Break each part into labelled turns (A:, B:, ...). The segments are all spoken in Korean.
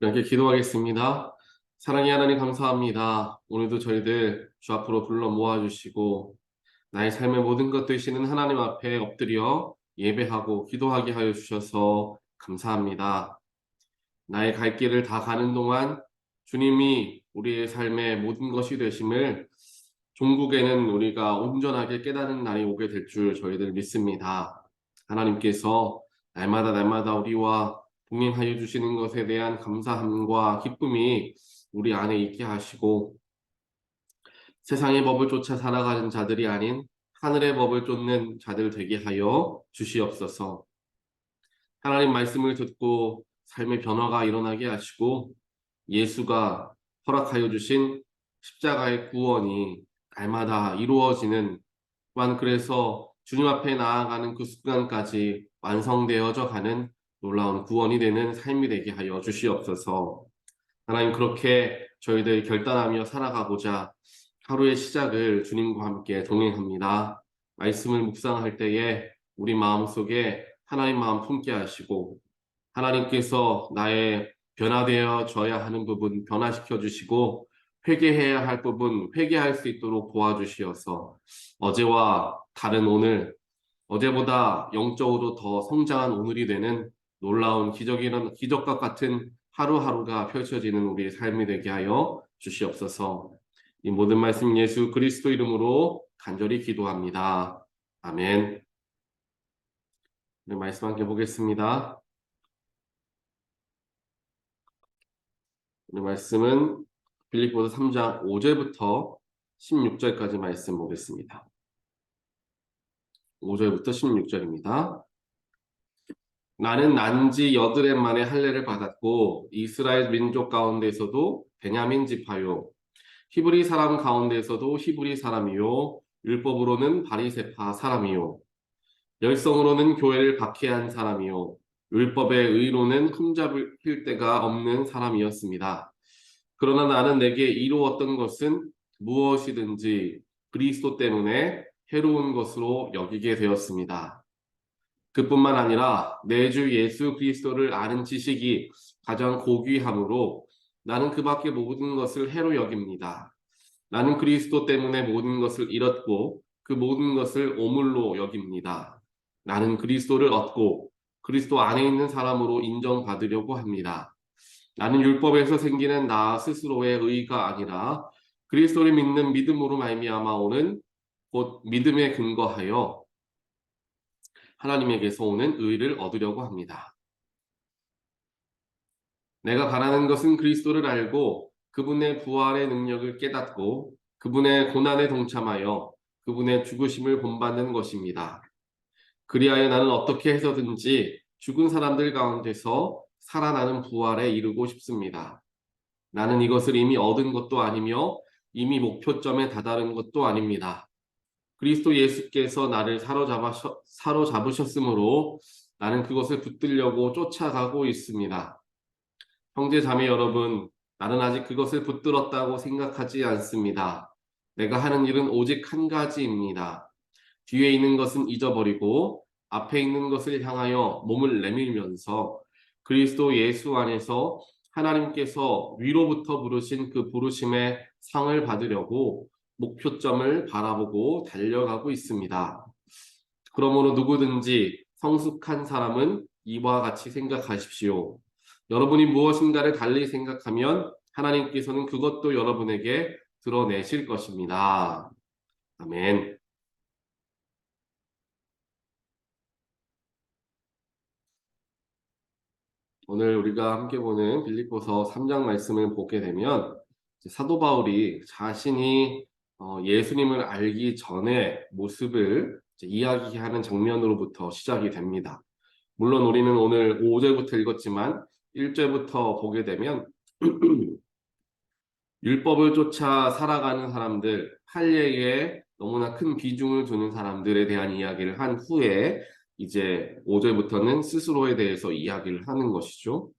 A: 이렇게 기도하겠습니다. 사랑의 하나님 감사합니다. 오늘도 저희들 주 앞으로 불러 모아주시고 나의 삶의 모든 것 되시는 하나님 앞에 엎드려 예배하고 기도하게 하여 주셔서 감사합니다. 나의 갈 길을 다 가는 동안 주님이 우리의 삶의 모든 것이 되심을 종국에는 우리가 온전하게 깨닫는 날이 오게 될 줄 저희들 믿습니다. 하나님께서 날마다 우리와 동행하여 주시는 것에 대한 감사함과 기쁨이 우리 안에 있게 하시고 세상의 법을 쫓아 살아가는 자들이 아닌 하늘의 법을 쫓는 자들 되게 하여 주시옵소서. 하나님 말씀을 듣고 삶의 변화가 일어나게 하시고 예수가 허락하여 주신 십자가의 구원이 날마다 이루어지는 또한 그래서 주님 앞에 나아가는 그 순간까지 완성되어져 가는 놀라운 구원이 되는 삶이 되게 하여 주시옵소서. 하나님 그렇게 저희들 결단하며 살아가고자 하루의 시작을 주님과 함께 동행합니다. 말씀을 묵상할 때에 우리 마음속에 하나님 마음 품게 하시고 하나님께서 나의 변화되어져야 하는 부분 변화시켜 주시고 회개해야 할 부분 회개할 수 있도록 도와주시어서 어제와 다른 오늘 어제보다 영적으로 더 성장한 오늘이 되는 놀라운 기적과 같은 하루하루가 펼쳐지는 우리의 삶이 되게 하여 주시옵소서. 이 모든 말씀 예수 그리스도 이름으로 간절히 기도합니다. 아멘. 네, 말씀 함께 보겠습니다. 오늘 말씀은 빌립보서 3장 5절부터 16절까지 말씀 보겠습니다. 5절부터 16절입니다. 나는 난지 여드렛 만에 할례를 받았고 이스라엘 민족 가운데서도 베냐민 지파요 히브리 사람 가운데서도 히브리 사람이요 율법으로는 바리새파 사람이요 열성으로는 교회를 박해한 사람이요 율법의 의로는 흠잡을 데가 없는 사람이었습니다. 그러나 나는 내게 이루었던 것은 무엇이든지 그리스도 때문에 해로운 것으로 여기게 되었습니다. 그뿐만 아니라 내 주 예수 그리스도를 아는 지식이 가장 고귀함으로 나는 그 밖의 모든 것을 해로 여깁니다. 나는 그리스도 때문에 모든 것을 잃었고 그 모든 것을 오물로 여깁니다. 나는 그리스도를 얻고 그리스도 안에 있는 사람으로 인정받으려고 합니다. 나는 율법에서 생기는 나 스스로의 의가 아니라 그리스도를 믿는 믿음으로 말미암아 오는 곧 믿음에 근거하여 하나님에게서 오는 의를 얻으려고 합니다. 내가 바라는 것은 그리스도를 알고 그분의 부활의 능력을 깨닫고 그분의 고난에 동참하여 그분의 죽으심을 본받는 것입니다. 그리하여 나는 어떻게 해서든지 죽은 사람들 가운데서 살아나는 부활에 이르고 싶습니다. 나는 이것을 이미 얻은 것도 아니며 이미 목표점에 다다른 것도 아닙니다. 그리스도 예수께서 나를 사로잡으셨으므로 나는 그것을 붙들려고 쫓아가고 있습니다. 형제 자매 여러분, 나는 아직 그것을 붙들었다고 생각하지 않습니다. 내가 하는 일은 오직 한 가지입니다. 뒤에 있는 것은 잊어버리고 앞에 있는 것을 향하여 몸을 내밀면서 그리스도 예수 안에서 하나님께서 위로부터 부르신 그 부르심의 상을 받으려고 목표점을 바라보고 달려가고 있습니다. 그러므로 누구든지 성숙한 사람은 이와 같이 생각하십시오. 여러분이 무엇인가를 달리 생각하면 하나님께서는 그것도 여러분에게 드러내실 것입니다. 아멘. 오늘 우리가 함께 보는 빌립보서 3장 말씀을 보게 되면 사도 바울이 자신이 예수님을 알기 전의 모습을 이야기하는 장면으로부터 시작이 됩니다. 물론 우리는 오늘 5절부터 읽었지만 1절부터 보게 되면 율법을 쫓아 살아가는 사람들, 할례에 너무나 큰 비중을 두는 사람들에 대한 이야기를 한 후에 이제 5절부터는 스스로에 대해서 이야기를 하는 것이죠.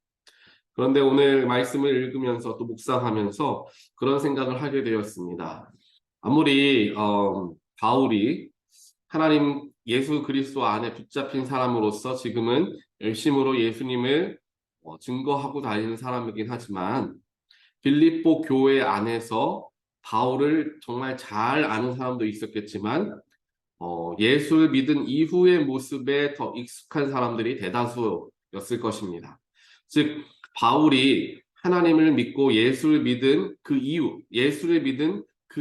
A: 그런데 오늘 말씀을 읽으면서 또 묵상하면서 그런 생각을 하게 되었습니다. 아무리 바울이 하나님 예수 그리스도 안에 붙잡힌 사람으로서 지금은 열심으로 예수님을 증거하고 다니는 사람이긴 하지만 빌립보 교회 안에서 바울을 정말 잘 아는 사람도 있었겠지만 예수를 믿은 이후의 모습에 더 익숙한 사람들이 대다수였을 것입니다. 즉 바울이 하나님을 믿고 예수를 믿은 그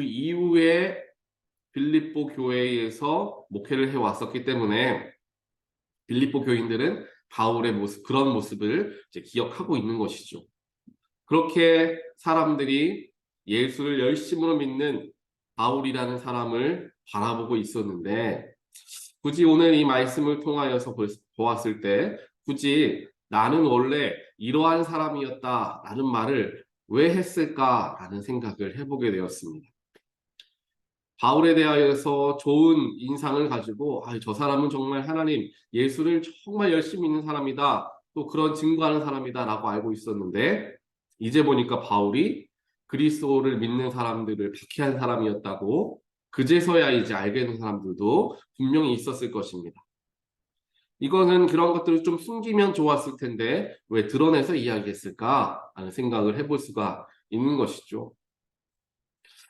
A: 이후에 빌립보 교회에서 목회를 해왔었기 때문에 빌립보 교인들은 바울의 모습, 그런 모습을 이제 기억하고 있는 것이죠. 그렇게 사람들이 예수를 열심으로 믿는 바울이라는 사람을 바라보고 있었는데 굳이 오늘 이 말씀을 통하여서 보았을 때 굳이 나는 원래 이러한 사람이었다라는 말을 왜 했을까라는 생각을 해보게 되었습니다. 바울에 대하여서 좋은 인상을 가지고 저 사람은 정말 하나님, 예수를 정말 열심히 믿는 사람이다. 또 그런 증거하는 사람이다 라고 알고 있었는데 이제 보니까 바울이 그리스도를 믿는 사람들을 박해한 사람이었다고 그제서야 이제 알게 된 사람들도 분명히 있었을 것입니다. 이거는 그런 것들을 좀 숨기면 좋았을 텐데 왜 드러내서 이야기했을까 하는 생각을 해볼 수가 있는 것이죠.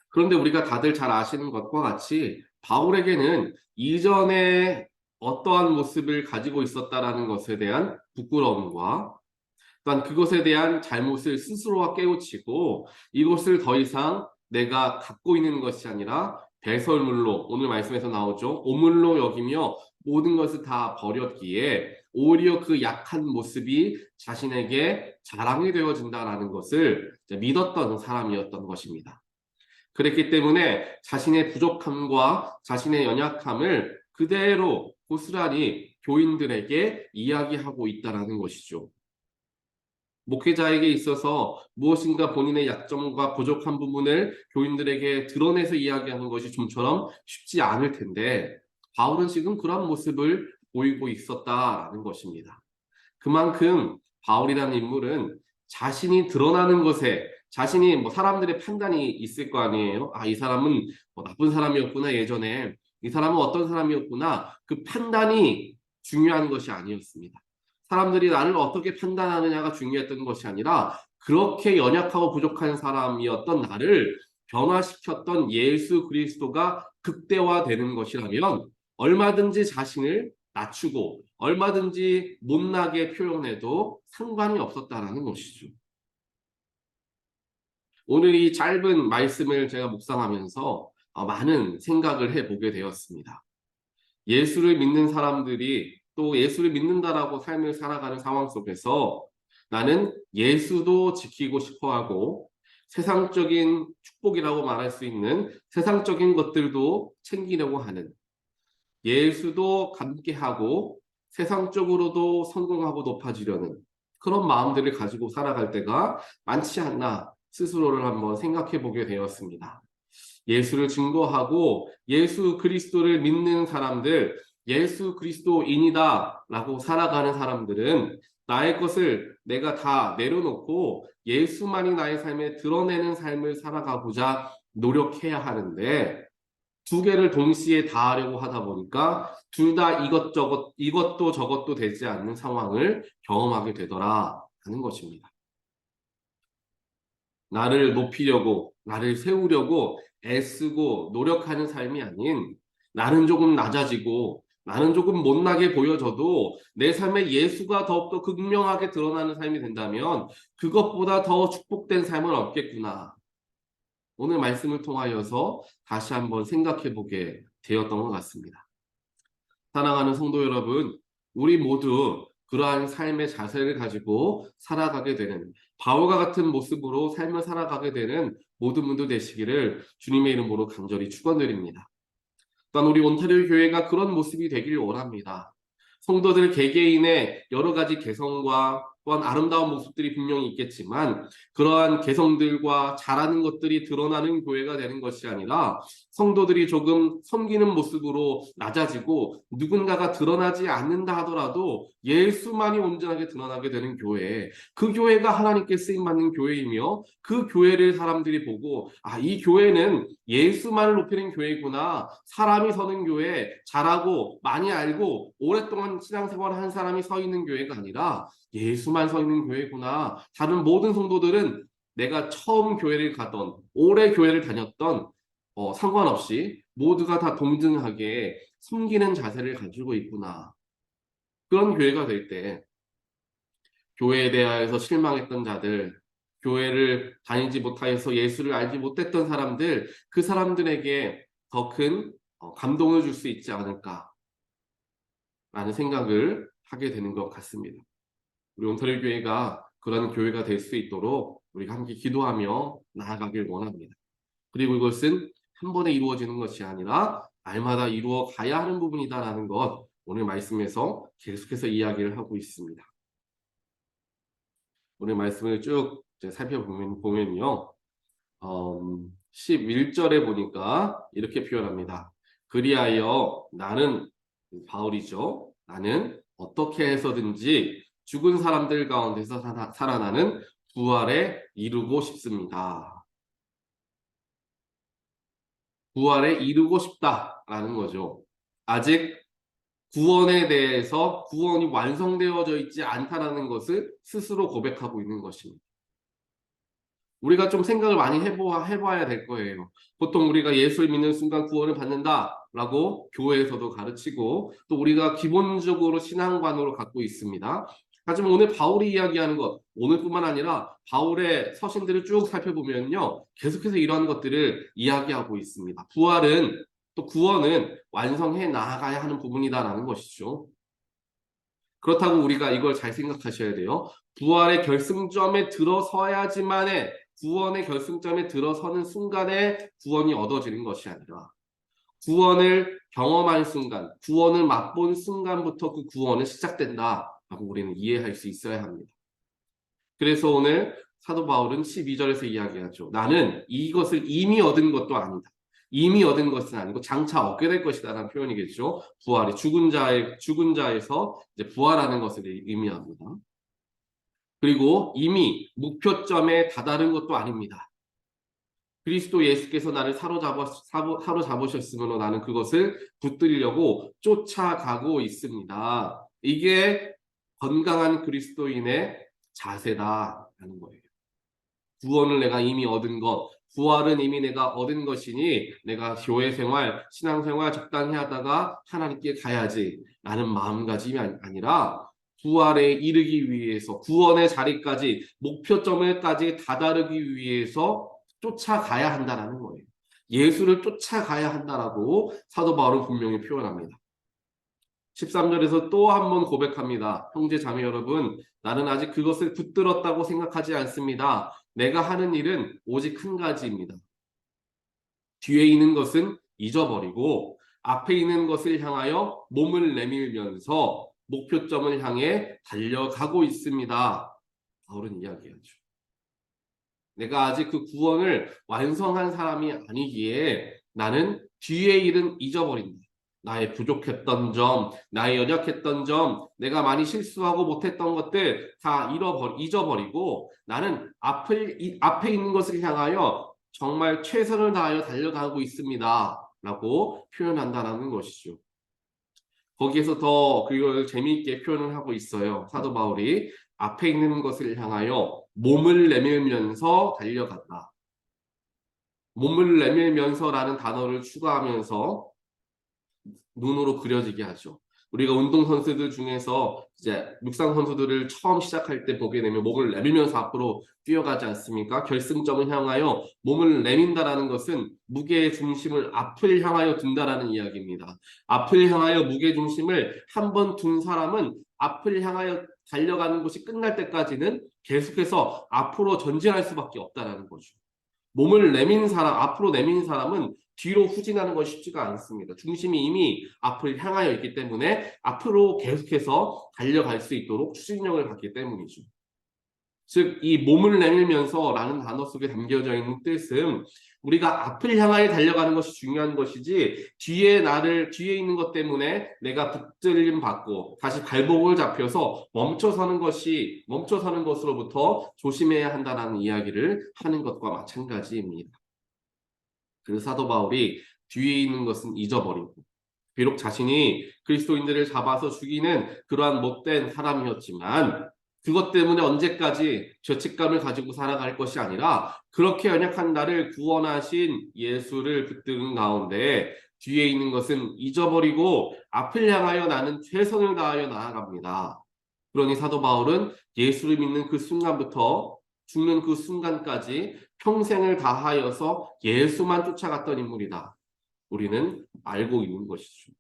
A: 그런데 우리가 다들 잘 아시는 것과 같이 바울에게는 이전에 어떠한 모습을 가지고 있었다라는 것에 대한 부끄러움과 또한 그것에 대한 잘못을 스스로가 깨우치고 이것을 더 이상 내가 갖고 있는 것이 아니라 배설물로, 오늘 말씀에서 나오죠. 오물로 여기며 모든 것을 다 버렸기에 오히려 그 약한 모습이 자신에게 자랑이 되어진다라는 것을 믿었던 사람이었던 것입니다. 그랬기 때문에 자신의 부족함과 자신의 연약함을 그대로 고스란히 교인들에게 이야기하고 있다는 것이죠. 목회자에게 있어서 무엇인가 본인의 약점과 부족한 부분을 교인들에게 드러내서 이야기하는 것이 좀처럼 쉽지 않을 텐데 바울은 지금 그런 모습을 보이고 있었다라는 것입니다. 그만큼 바울이라는 인물은 자신이 드러나는 것에 자신이 사람들의 판단이 있을 거 아니에요. 이 사람은 나쁜 사람이었구나 예전에 이 사람은 어떤 사람이었구나 그 판단이 중요한 것이 아니었습니다. 사람들이 나를 어떻게 판단하느냐가 중요했던 것이 아니라 그렇게 연약하고 부족한 사람이었던 나를 변화시켰던 예수 그리스도가 극대화되는 것이라면 얼마든지 자신을 낮추고 얼마든지 못나게 표현해도 상관이 없었다라는 것이죠. 오늘 이 짧은 말씀을 제가 묵상하면서 많은 생각을 해보게 되었습니다. 예수를 믿는 사람들이 또 예수를 믿는다라고 삶을 살아가는 상황 속에서 나는 예수도 지키고 싶어하고 세상적인 축복이라고 말할 수 있는 세상적인 것들도 챙기려고 하는 예수도 함께하고 세상적으로도 성공하고 높아지려는 그런 마음들을 가지고 살아갈 때가 많지 않나 스스로를 한번 생각해 보게 되었습니다. 예수를 증거하고 예수 그리스도를 믿는 사람들, 예수 그리스도인이다 라고 살아가는 사람들은 나의 것을 내가 다 내려놓고 예수만이 나의 삶에 드러내는 삶을 살아가고자 노력해야 하는데 두 개를 동시에 다 하려고 하다 보니까 둘 다 이것도 저것도 되지 않는 상황을 경험하게 되더라 하는 것입니다. 나를 높이려고, 나를 세우려고 애쓰고 노력하는 삶이 아닌 나는 조금 낮아지고 나는 조금 못나게 보여져도 내 삶에 예수가 더욱더 극명하게 드러나는 삶이 된다면 그것보다 더 축복된 삶을 얻겠구나. 오늘 말씀을 통하여서 다시 한번 생각해 보게 되었던 것 같습니다. 사랑하는 성도 여러분, 우리 모두 그러한 삶의 자세를 가지고 살아가게 되는 바울과 같은 모습으로 삶을 살아가게 되는 모든 분들 되시기를 주님의 이름으로 간절히 축원드립니다. 또한 우리 온타리오 교회가 그런 모습이 되기를 원합니다. 성도들 개개인의 여러 가지 개성과 또한 아름다운 모습들이 분명히 있겠지만 그러한 개성들과 잘하는 것들이 드러나는 교회가 되는 것이 아니라 성도들이 조금 섬기는 모습으로 낮아지고 누군가가 드러나지 않는다 하더라도 예수만이 온전하게 드러나게 되는 교회, 그 교회가 하나님께 쓰임받는 교회이며 그 교회를 사람들이 보고 이 교회는 예수만을 높이는 교회구나. 사람이 서는 교회, 잘하고 많이 알고 오랫동안 신앙생활을 한 사람이 서 있는 교회가 아니라 예수만 서 있는 교회구나. 다른 모든 성도들은 내가 처음 교회를 가던, 오래 교회를 다녔던 상관없이 모두가 다 동등하게 섬기는 자세를 가지고 있구나. 그런 교회가 될 때 교회에 대하여서 실망했던 자들, 교회를 다니지 못하여서 예수를 알지 못했던 사람들, 그 사람들에게 더 큰 감동을 줄 수 있지 않을까라는 생각을 하게 되는 것 같습니다. 우리 온터리 교회가 그런 교회가 될 수 있도록 우리가 함께 기도하며 나아가길 원합니다. 그리고 이것은 한 번에 이루어지는 것이 아니라 날마다 이루어 가야 하는 부분이다라는 것, 오늘 말씀에서 계속해서 이야기를 하고 있습니다. 오늘 말씀을 쭉 살펴보면요. 11절에 보니까 이렇게 표현합니다. 그리하여 나는, 바울이죠. 나는 어떻게 해서든지 죽은 사람들 가운데서 살아나는 부활에 이루고 싶습니다. 부활에 이루고 싶다라는 거죠. 아직 구원에 대해서 구원이 완성되어져 있지 않다라는 것을 스스로 고백하고 있는 것입니다. 우리가 좀 생각을 많이 해봐야 될 거예요. 보통 우리가 예수를 믿는 순간 구원을 받는다라고 교회에서도 가르치고 또 우리가 기본적으로 신앙관으로 갖고 있습니다. 하지만 오늘 바울이 이야기하는 것, 오늘뿐만 아니라 바울의 서신들을 쭉 살펴보면요. 계속해서 이러한 것들을 이야기하고 있습니다. 부활은 또 구원은 완성해 나아가야 하는 부분이다라는 것이죠. 그렇다고 우리가 이걸 잘 생각하셔야 돼요. 부활의 결승점에 들어서야지만의 구원의 결승점에 들어서는 순간에 구원이 얻어지는 것이 아니라 구원을 경험한 순간, 구원을 맛본 순간부터 그 구원은 시작된다라고 우리는 이해할 수 있어야 합니다. 그래서 오늘 사도 바울은 12절에서 이야기하죠. 나는 이것을 이미 얻은 것도 아니다. 이미 얻은 것은 아니고 장차 얻게 될 것이다라는 표현이겠죠. 부활이 죽은 자에서 이제 부활하는 것을 의미합니다. 그리고 이미 목표점에 다다른 것도 아닙니다. 그리스도 예수께서 나를 사로잡으셨으므로 나는 그것을 붙들려고 쫓아가고 있습니다. 이게 건강한 그리스도인의 자세다라는 거예요. 구원을 내가 이미 얻은 것, 부활은 이미 내가 얻은 것이니 내가 교회 생활, 신앙생활 적당히 하다가 하나님께 가야지 라는 마음가짐이 아니라 부활에 이르기 위해서 구원의 자리까지 목표점에까지 다다르기 위해서 쫓아가야 한다는 거예요. 예수를 쫓아가야 한다라고 사도 바울은 분명히 표현합니다. 13절에서 또 한 번 고백합니다. 형제 자매 여러분, 나는 아직 그것을 붙들었다고 생각하지 않습니다. 내가 하는 일은 오직 한 가지입니다. 뒤에 있는 것은 잊어버리고 앞에 있는 것을 향하여 몸을 내밀면서 목표점을 향해 달려가고 있습니다. 바울은 이야기하죠. 내가 아직 그 구원을 완성한 사람이 아니기에 나는 뒤의 일은 잊어버린다. 나의 부족했던 점, 나의 연약했던 점, 내가 많이 실수하고 못했던 것들 다 잊어버리고 나는 앞에 있는 것을 향하여 정말 최선을 다하여 달려가고 있습니다. 라고 표현한다는 것이죠. 거기에서 더 그걸 재미있게 표현을 하고 있어요. 사도 바울이 앞에 있는 것을 향하여 몸을 내밀면서 달려갔다. 몸을 내밀면서라는 단어를 추가하면서 눈으로 그려지게 하죠. 우리가 운동선수들 중에서 이제 육상 선수들을 처음 시작할 때 보게 되면 몸을 내밀면서 앞으로 뛰어가지 않습니까? 결승점을 향하여 몸을 내민다라는 것은 무게의 중심을 앞을 향하여 둔다라는 이야기입니다. 앞을 향하여 무게 중심을 한 번 둔 사람은 앞을 향하여 달려가는 것이 끝날 때까지는 계속해서 앞으로 전진할 수밖에 없다라는 거죠. 몸을 내민 사람, 앞으로 내민 사람은 뒤로 후진하는 것이 쉽지가 않습니다. 중심이 이미 앞을 향하여 있기 때문에 앞으로 계속해서 달려갈 수 있도록 추진력을 갖기 때문이죠. 즉, 이 몸을 내밀면서라는 단어 속에 담겨져 있는 뜻은 우리가 앞을 향하여 달려가는 것이 중요한 것이지 뒤에 있는 것 때문에 내가 붙들림 받고 다시 발목을 잡혀서 멈춰서는 것으로부터 조심해야 한다는 이야기를 하는 것과 마찬가지입니다. 그래서 사도 바울이 뒤에 있는 것은 잊어버리고 비록 자신이 그리스도인들을 잡아서 죽이는 그러한 못된 사람이었지만 그것 때문에 언제까지 죄책감을 가지고 살아갈 것이 아니라 그렇게 연약한 나를 구원하신 예수를 붙드는 가운데 뒤에 있는 것은 잊어버리고 앞을 향하여 나는 최선을 다하여 나아갑니다. 그러니 사도 바울은 예수를 믿는 그 순간부터 죽는 그 순간까지 평생을 다하여서 예수만 쫓아갔던 인물이다. 우리는 알고 있는 것이죠.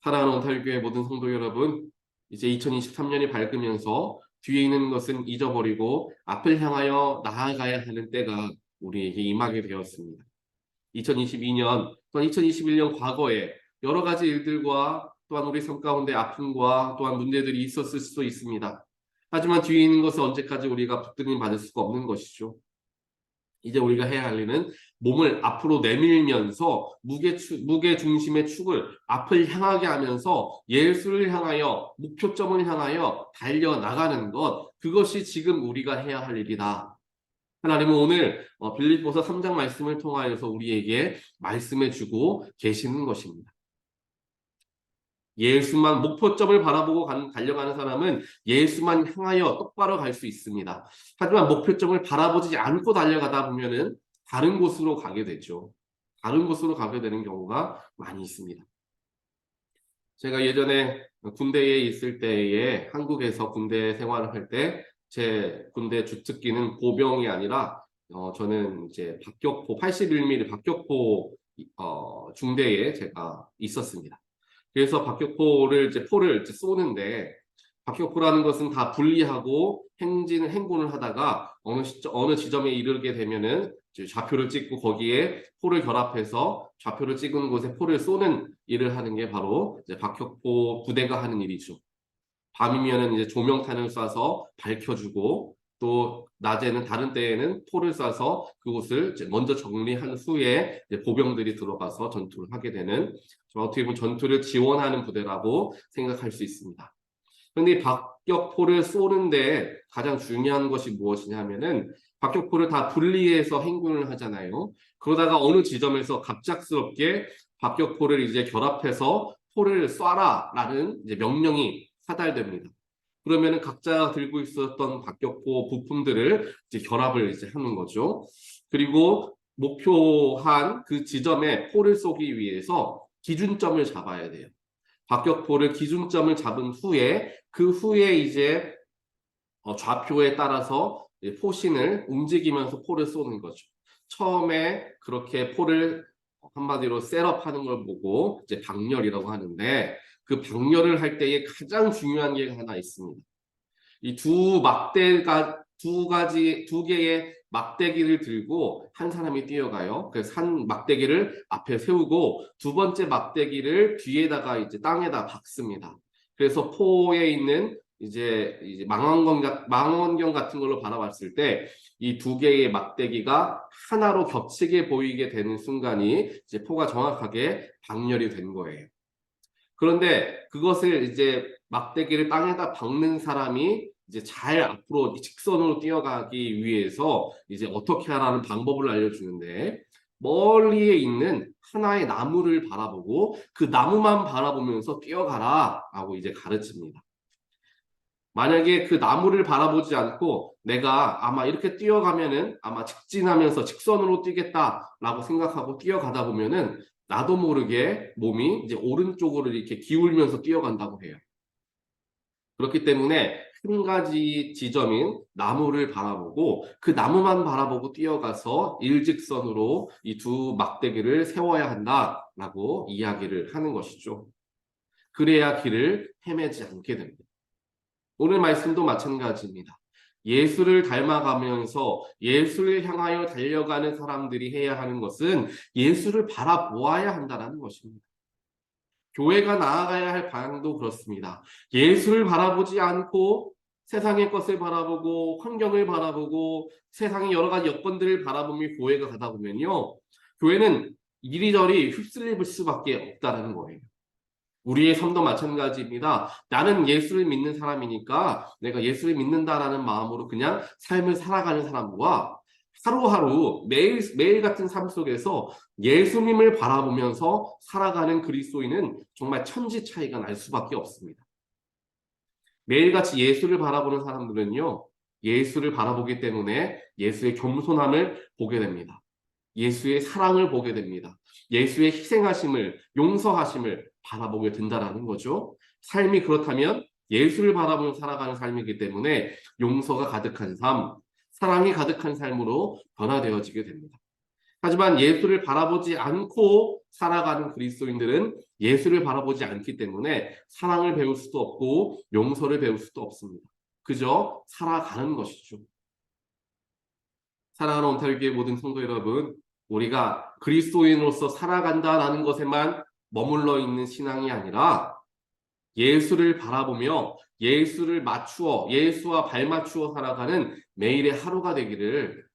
A: 사랑하는 온타뉴교회 모든 성도 여러분, 이제 2023년이 밝으면서 뒤에 있는 것은 잊어버리고 앞을 향하여 나아가야 하는 때가 우리에게 임하게 되었습니다. 2022년 또한 2021년 과거에 여러 가지 일들과 또한 우리 삶 가운데 아픔과 또한 문제들이 있었을 수도 있습니다. 하지만 뒤에 있는 것은 언제까지 우리가 붙들림 받을 수가 없는 것이죠. 이제 우리가 해야 할 일은 몸을 앞으로 내밀면서 무게 중심의 축을 앞을 향하게 하면서 예수를 향하여 목표점을 향하여 달려나가는 것, 그것이 지금 우리가 해야 할 일이다. 하나님은 오늘 빌립보서 3장 말씀을 통하여서 우리에게 말씀해 주고 계시는 것입니다. 예수만 목표점을 바라보고 달려가는 사람은 예수만 향하여 똑바로 갈 수 있습니다. 하지만 목표점을 바라보지 않고 달려가다 보면은 다른 곳으로 가게 되죠. 다른 곳으로 가게 되는 경우가 많이 있습니다. 제가 예전에 군대에 있을 때에 한국에서 군대 생활을 할 때 제 군대 주특기는 보병이 아니라 저는 이제 박격포 81mm 박격포 중대에 제가 있었습니다. 그래서 박격포를 포를 쏘는데 박격포라는 것은 다 분리하고 행군을 하다가 어느 지점에 이르게 되면은 좌표를 찍고 거기에 포를 결합해서 좌표를 찍은 곳에 포를 쏘는 일을 하는 게 바로 이제 박격포 부대가 하는 일이죠. 밤이면은 이제 조명탄을 쏴서 밝혀주고 또 낮에는 다른 때에는 포를 쏴서 그곳을 먼저 정리한 후에 보병들이 들어가서 전투를 하게 되는, 어떻게 보면 전투를 지원하는 부대라고 생각할 수 있습니다. 그런데 박격포를 쏘는데 가장 중요한 것이 무엇이냐면은 박격포를 다 분리해서 행군을 하잖아요. 그러다가 어느 지점에서 갑작스럽게 박격포를 이제 결합해서 포를 쏴라라는 이제 명령이 사달됩니다. 그러면은 각자 들고 있었던 박격포 부품들을 이제 결합을 이제 하는 거죠. 그리고 목표한 그 지점에 포를 쏘기 위해서 기준점을 잡아야 돼요. 박격포를 기준점을 잡은 후에 그 후에 이제 좌표에 따라서 포신을 움직이면서 포를 쏘는 거죠. 처음에 그렇게 포를 한마디로 셋업하는 걸 보고 이제 박렬이라고 하는데, 그 박렬을 할 때에 가장 중요한 게 하나 있습니다. 이 두 개의 막대기를 들고 한 사람이 뛰어가요. 그래서 한 막대기를 앞에 세우고 두 번째 막대기를 뒤에다가 이제 땅에다 박습니다. 그래서 포에 있는 이제 망원경 같은 걸로 바라봤을 때 이 두 개의 막대기가 하나로 겹치게 보이게 되는 순간이 이제 포가 정확하게 박렬이 된 거예요. 그런데 그것을 이제 막대기를 땅에다 박는 사람이 이제 잘 앞으로 직선으로 뛰어가기 위해서 이제 어떻게 하라는 방법을 알려주는데, 멀리에 있는 하나의 나무를 바라보고 그 나무만 바라보면서 뛰어가라 라고 이제 가르칩니다. 만약에 그 나무를 바라보지 않고 내가 아마 이렇게 뛰어가면은 아마 직진하면서 직선으로 뛰겠다라고 생각하고 뛰어가다 보면은 나도 모르게 몸이 이제 오른쪽으로 이렇게 기울면서 뛰어간다고 해요. 그렇기 때문에 한 가지 지점인 나무를 바라보고 그 나무만 바라보고 뛰어가서 일직선으로 이 두 막대기를 세워야 한다라고 이야기를 하는 것이죠. 그래야 길을 헤매지 않게 됩니다. 오늘 말씀도 마찬가지입니다. 예수를 닮아가면서 예수를 향하여 달려가는 사람들이 해야 하는 것은 예수를 바라보아야 한다는 것입니다. 교회가 나아가야 할 방향도 그렇습니다. 예수를 바라보지 않고 세상의 것을 바라보고 환경을 바라보고 세상의 여러 가지 여건들을 바라보며 교회가 가다 보면요, 교회는 이리저리 휩쓸릴 수밖에 없다는 거예요. 우리의 삶도 마찬가지입니다. 나는 예수를 믿는 사람이니까 내가 예수를 믿는다라는 마음으로 그냥 삶을 살아가는 사람과 하루하루 매일 같은 삶 속에서 예수님을 바라보면서 살아가는 그리스도인은 정말 천지 차이가 날 수밖에 없습니다. 매일같이 예수를 바라보는 사람들은요, 예수를 바라보기 때문에 예수의 겸손함을 보게 됩니다. 예수의 사랑을 보게 됩니다. 예수의 희생하심을, 용서하심을 바라보게 된다라는 거죠. 삶이 그렇다면 예수를 바라보며 살아가는 삶이기 때문에 용서가 가득한 삶, 사랑이 가득한 삶으로 변화되어지게 됩니다. 하지만 예수를 바라보지 않고 살아가는 그리스도인들은 예수를 바라보지 않기 때문에 사랑을 배울 수도 없고 용서를 배울 수도 없습니다. 그저 살아가는 것이죠. 사랑하는 온타리교회 모든 성도 여러분, 우리가 그리스도인으로서 살아간다라는 것에만 머물러 있는 신앙이 아니라 예수를 바라보며 예수를 맞추어 예수와 발맞추어 살아가는 매일의 하루가 되기를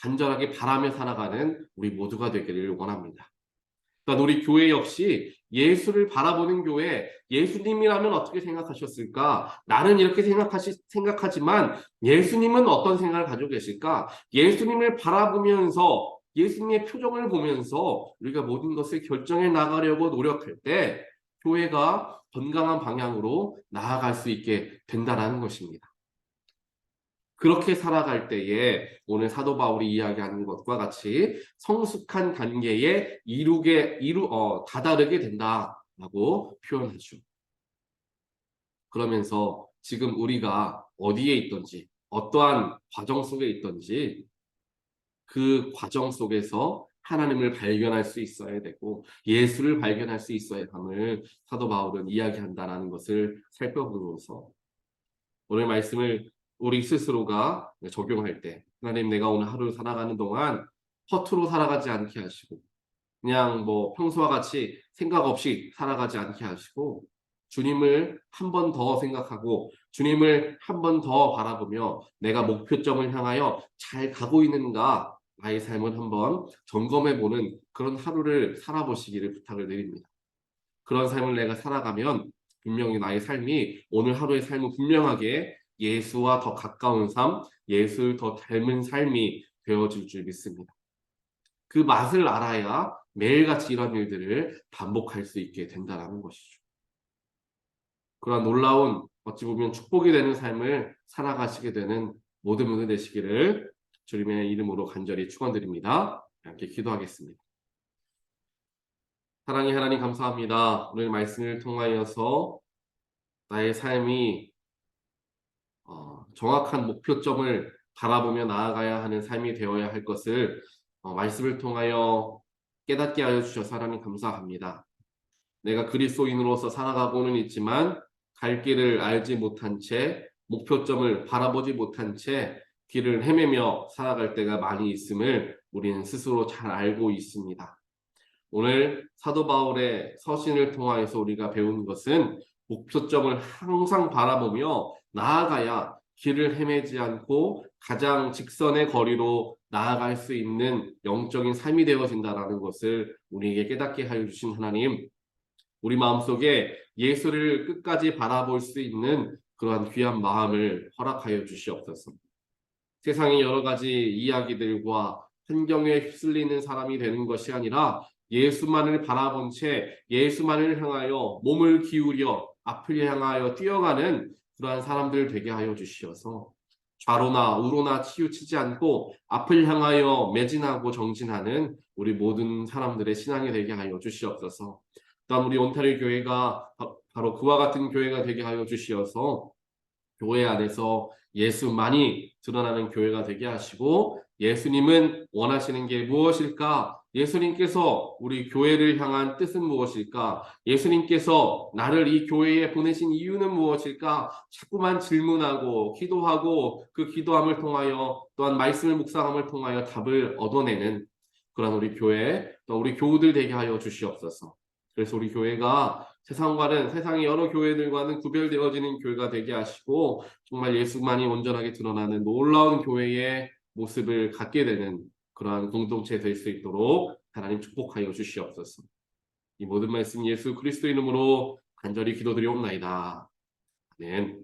A: 간절하게 바라며 살아가는 우리 모두가 되기를 원합니다. 그러니까 우리 교회 역시 예수를 바라보는 교회, 예수님이라면 어떻게 생각하셨을까? 나는 이렇게 생각하지만 예수님은 어떤 생각을 가지고 계실까? 예수님을 바라보면서 예수님의 표정을 보면서 우리가 모든 것을 결정해 나가려고 노력할 때 교회가 건강한 방향으로 나아갈 수 있게 된다는 것입니다. 그렇게 살아갈 때에 오늘 사도 바울이 이야기하는 것과 같이 성숙한 단계에 다다르게 된다라고 표현하죠. 그러면서 지금 우리가 어디에 있든지 어떠한 과정 속에 있든지 그 과정 속에서 하나님을 발견할 수 있어야 되고 예수를 발견할 수 있어야 함을 사도 바울은 이야기한다라는 것을 살펴보면서 오늘 말씀을 우리 스스로가 적용할 때 하나님 내가 오늘 하루를 살아가는 동안 허투루 살아가지 않게 하시고 그냥 뭐 평소와 같이 생각 없이 살아가지 않게 하시고 주님을 한 번 더 생각하고 주님을 한 번 더 바라보며 내가 목표점을 향하여 잘 가고 있는가 나의 삶을 한번 점검해보는 그런 하루를 살아보시기를 부탁을 드립니다. 그런 삶을 내가 살아가면 분명히 나의 삶이 오늘 하루의 삶은 분명하게 예수와 더 가까운 삶, 예수를 더 닮은 삶이 되어질 줄 믿습니다. 그 맛을 알아야 매일같이 이런 일들을 반복할 수 있게 된다는 것이죠. 그러한 놀라운 어찌 보면 축복이 되는 삶을 살아가시게 되는 모든 분들 되시기를 주님의 이름으로 간절히 축원드립니다. 함께 기도하겠습니다. 사랑의 하나님 감사합니다. 오늘 말씀을 통하여서 나의 삶이 정확한 목표점을 바라보며 나아가야 하는 삶이 되어야 할 것을 말씀을 통하여 깨닫게 하여 주셔서 하나님 감사합니다. 내가 그리스도인으로서 살아가고는 있지만 갈 길을 알지 못한 채 목표점을 바라보지 못한 채 길을 헤매며 살아갈 때가 많이 있음을 우리는 스스로 잘 알고 있습니다. 오늘 사도 바울의 서신을 통하여서 우리가 배우는 것은 목표점을 항상 바라보며 나아가야 길을 헤매지 않고 가장 직선의 거리로 나아갈 수 있는 영적인 삶이 되어진다는 것을 우리에게 깨닫게 하여 주신 하나님, 우리 마음속에 예수를 끝까지 바라볼 수 있는 그러한 귀한 마음을 허락하여 주시옵소서. 세상의 여러 가지 이야기들과 환경에 휩쓸리는 사람이 되는 것이 아니라 예수만을 바라본 채 예수만을 향하여 몸을 기울여 앞을 향하여 뛰어가는 그러한 사람들 되게 하여 주시어서 좌로나 우로나 치우치지 않고 앞을 향하여 매진하고 정진하는 우리 모든 사람들의 신앙이 되게 하여 주시옵소서. 또한 우리 온타리오 교회가 바로 그와 같은 교회가 되게 하여 주시어서 교회 안에서 예수만이 드러나는 교회가 되게 하시고 예수님은 원하시는 게 무엇일까? 예수님께서 우리 교회를 향한 뜻은 무엇일까? 예수님께서 나를 이 교회에 보내신 이유는 무엇일까? 자꾸만 질문하고 기도하고 그 기도함을 통하여 또한 말씀을 묵상함을 통하여 답을 얻어내는 그런 우리 교회 또 우리 교우들 되게 하여 주시옵소서. 그래서 우리 교회가 세상의 여러 교회들과는 구별되어지는 교회가 되게 하시고 정말 예수만이 온전하게 드러나는 놀라운 교회의 모습을 갖게 되는 그러한 공동체 될 수 있도록 하나님 축복하여 주시옵소서. 이 모든 말씀 예수 그리스도 이름으로 간절히 기도드리옵나이다. 아멘.